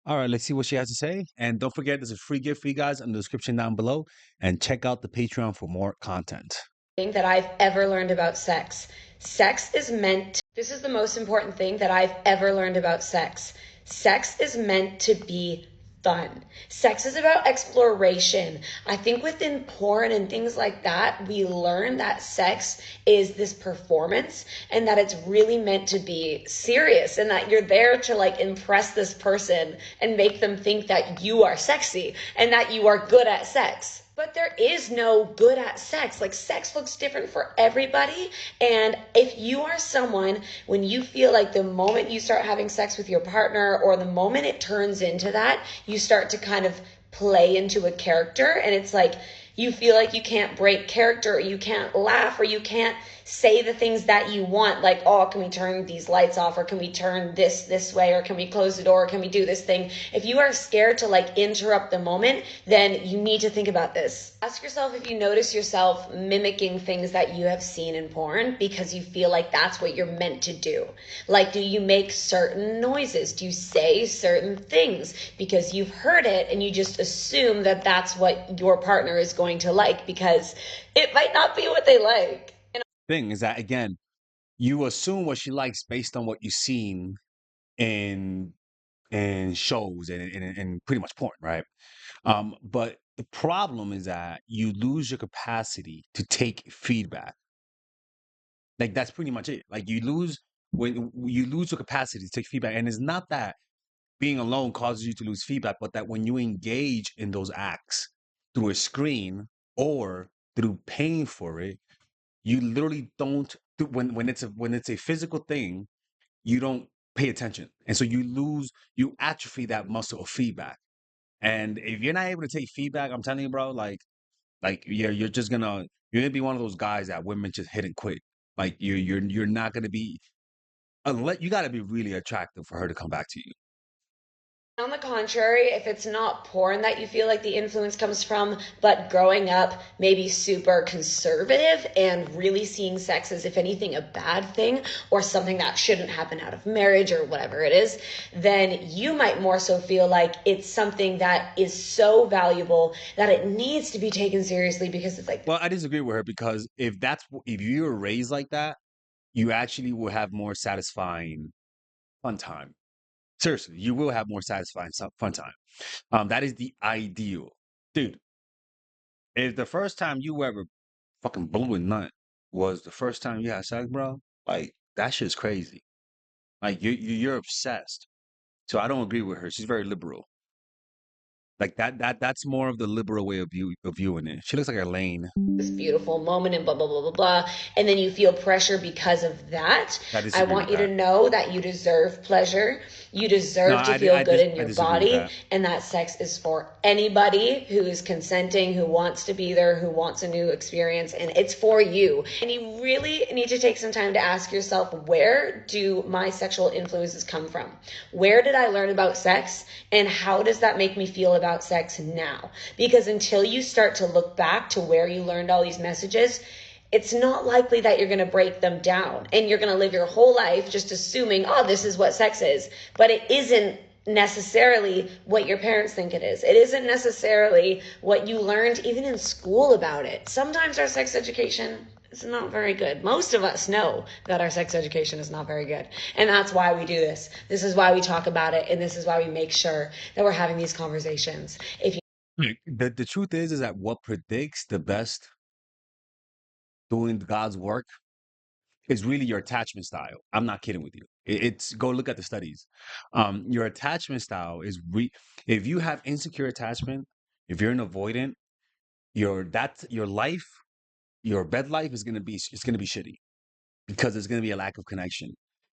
All right, let's see what she has to say. And don't forget, there's a free gift for you guys in the description down below. And check out the Patreon for more content. Thing that I've ever learned about sex. Sex is meant, this is the most important thing that I've ever learned about sex. Sex is meant to be fun. Sex is about exploration. I think within porn and things like that, we learn that sex is this performance and that it's really meant to be serious and that you're there to like impress this person and make them think that you are sexy and that you are good at sex. But there is no good at sex. Like, sex looks different for everybody. And if you are someone, when you feel like the moment you start having sex with your partner or the moment it turns into that, you start to kind of play into a character. And it's like, you feel like you can't break character, or you can't laugh, or you can't say the things that you want, like, oh, can we turn these lights off, or can we turn this way, or can we close the door, or can we do this thing? If you are scared to like interrupt the moment, then you need to think about this. Ask yourself if you notice yourself mimicking things that you have seen in porn because you feel like that's what you're meant to do. Like, do you make certain noises? Do you say certain things because you've heard it and you just assume that that's what your partner is going to like because it might not be what they like? Thing is that, again, you assume what she likes based on what you've seen in shows and pretty much porn, right? But the problem is that you lose your capacity to take feedback. Like, that's pretty much it. Like, you lose your capacity to take feedback, and it's not that being alone causes you to lose feedback, but that when you engage in those acts through a screen or through paying for it, you literally don't. When it's a physical thing, you don't pay attention, and so you atrophy that muscle of feedback. And if you're not able to take feedback, I'm telling you, bro, like you're gonna be one of those guys that women just hit and quit. Like, you're not gonna be, unless you got to be really attractive for her to come back to you. On the contrary, if it's not porn that you feel like the influence comes from, but growing up maybe super conservative and really seeing sex as, if anything, a bad thing or something that shouldn't happen out of marriage or whatever it is, then you might more so feel like it's something that is so valuable that it needs to be taken seriously because it's like, Well, I disagree with her, because if you were raised like that, you actually will have more satisfying fun time. Seriously, you will have more satisfying fun time. That is the ideal, dude. If the first time you ever fucking blew a nut was the first time you had sex, bro, like, that shit's crazy. Like, you're obsessed. So I don't agree with her. She's very liberal. Like, that's more of the liberal way of viewing it. She looks like a lane. this beautiful moment and blah blah blah blah blah, and then you feel pressure because of that. I I disagree want with you to that. know that you deserve pleasure, you No, deserve to feel good in I your disagree with body, that. and that sex is for anybody who is consenting, who wants to be there, who wants a new experience, and it's for you. And you really need to take some time to ask yourself, where do my sexual influences come from? Where did I learn about sex, and how does that make me feel about sex now? Because until you start to look back to where you learned all these messages, it's not likely that you're going to break them down and you're going to live your whole life just assuming, oh, this is what sex is. But it isn't necessarily what your parents think it is. It isn't necessarily what you learned even in school about it. Sometimes our sex education is not very good. Most of us know that our sex education is not very good. And that's why we do this. This is why we talk about it. And this is why we make sure that we're having these conversations. If you The truth is that what predicts the best doing God's work is really your attachment style. I'm not kidding with you. It's, go look at the studies. Your attachment style is if you have insecure attachment, if you're an avoidant, your life, your bed life is gonna be shitty, because there's gonna be a lack of connection.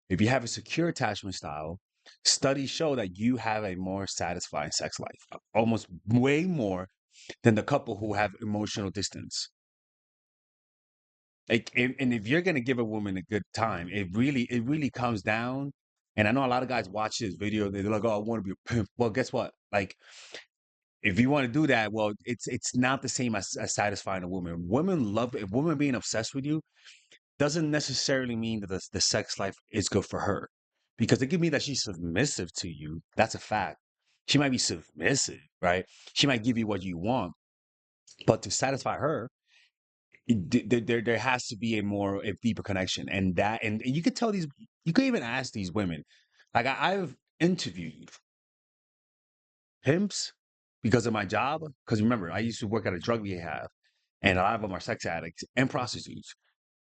If you have a secure attachment style, studies show that you have a more satisfying sex life, almost way more than the couple who have emotional distance. Like, and if you're gonna give a woman a good time, it really comes down. And I know a lot of guys watch this video, they're like, "Oh, I want to be a pimp." Well, guess what? Like, if you want to do that, well, it's not the same as satisfying a woman. Women love a woman being obsessed with you doesn't necessarily mean that the sex life is good for her, because it could mean that she's submissive to you. That's a fact. She might be submissive, right? She might give you what you want, but to satisfy her, there has to be a deeper connection, and you could tell these. You could even ask these women. Like I've interviewed pimps because of my job. Because remember, I used to work at a drug rehab, and a lot of them are sex addicts and prostitutes.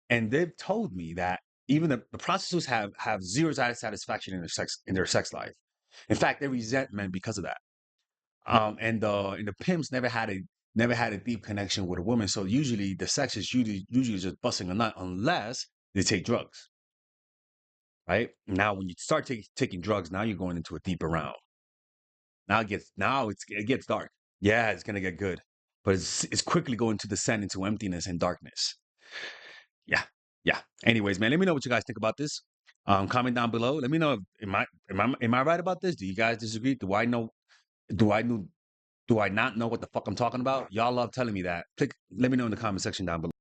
And they've told me that even the prostitutes have zero satisfaction in their sex life. In fact, they resent men because of that. And the pimps never had a deep connection with a woman. So usually the sex is usually just busting a nut unless they take drugs. Right now, when you start taking drugs, now you're going into a deeper round. It gets dark. Yeah, it's gonna get good, but it's quickly going to descend into emptiness and darkness. Yeah, yeah. Anyways, man, let me know what you guys think about this. Comment down below. Let me know if am I right about this? Do you guys disagree? Do I know do I not know what the fuck I'm talking about? Y'all love telling me that. Let me know in the comment section down below.